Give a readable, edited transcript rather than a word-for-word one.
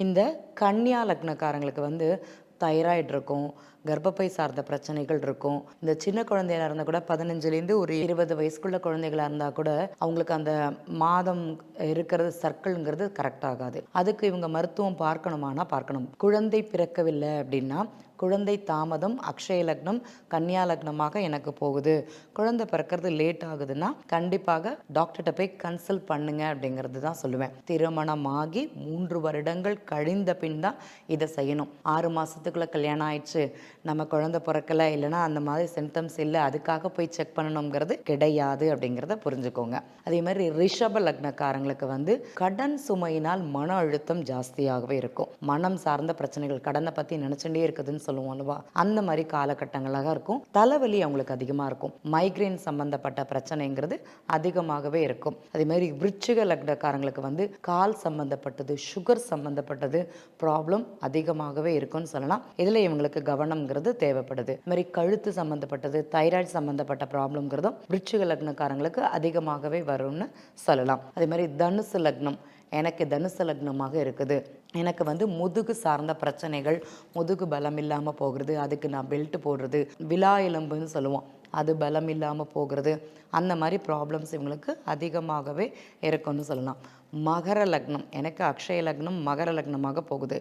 இந்த கன்னியா லக்னக்காரங்களுக்கு தைராய்டு இருக்கும், கர்ப்பப்பை சார்ந்த பிரச்சனைகள் இருக்கும். இந்த சின்ன குழந்தையா இருந்தால் கூட 15லேருந்து ஒரு 20 வயசுக்குள்ள குழந்தைகளா இருந்தால் கூட அவங்களுக்கு அந்த மாதம் இருக்கிறது சர்க்கிள்ங்கிறது கரெக்ட் ஆகாது. அதுக்கு இவங்க மருத்துவம் பார்க்கணுமானா பார்க்கணும். குழந்தை பிறக்கவில்லை அப்படின்னா குழந்தை தாமதம், அக்ஷய லக்னம், கன்னியா லக்னமாக எனக்கு போகுது, குழந்தை பிறக்கிறது லேட் ஆகுதுன்னா கண்டிப்பாக டாக்டர்கிட்ட போய் கன்சல்ட் பண்ணுங்க அப்படிங்கிறது தான் சொல்லுவேன். திருமணமாகி 3 வருடங்கள் கழிந்த பின் தான் இதை செய்யணும். 6 மாதத்துக்குள்ளே கல்யாணம் ஆயிடுச்சு, நம்ம குழந்தை பிறக்கலை, இல்லைனா அந்த மாதிரி சிம்டம்ஸ் இல்லை, அதுக்காக போய் செக் பண்ணணுங்கிறது கிடையாது அப்படிங்கிறத புரிஞ்சுக்கோங்க. அதே மாதிரி ரிஷப லக்னக்காரங்களுக்கு கடன் சுமையினால் மன அழுத்தம் ஜாஸ்தியாகவே இருக்கும். மனம் சார்ந்த பிரச்சனைகள், கடனை பற்றி நினச்சிட்டே இருக்குதுன்னு சொல்லுவோம் அல்லவா, அந்த மாதிரி காலகட்டங்களாக இருக்கும். தலைவலி அவங்களுக்கு அதிகமாக இருக்கும். மைக்ரைன் சம்பந்தப்பட்ட பிரச்சனைங்கிறது அதிகமாகவே இருக்கும். அதே மாதிரி விருச்சிக லக்னக்காரங்களுக்கு கால் சம்பந்தப்பட்டது, சுகர் சம்பந்தப்பட்டது ப்ராப்ளம் அதிகமாகவே இருக்கும்னு சொல்லலாம். இதில் இவங்களுக்கு கவனம்ங்கிறது தேவைப்படுது. இது மாதிரி கழுத்து சம்பந்தப்பட்டது, தைராய்டு சம்பந்தப்பட்ட ப்ராப்ளம்ங்கிறதும் விருச்சிக லக்னக்காரங்களுக்கு அதிகமாகவே வரும்னு சொல்லலாம். அதே மாதிரி தனுசு லக்னம், எனக்கு தனுசு லக்னமாக இருக்குது, எனக்கு முதுகு சார்ந்த பிரச்சனைகள், முதுகு பலம் இல்லாமல் போகிறது, அதுக்கு நான் பெல்ட் போடுறது, விலா எலும்புன்னு சொல்லுவோம், அது பலம் இல்லாமல் போகிறது, அந்த மாதிரி ப்ராப்ளம்ஸ் இவங்களுக்கு அதிகமாகவே இருக்கும்னு சொல்லலாம். மகர லக்னம், எனக்கு அக்ஷய லக்னம் மகர லக்னமாக போகுது.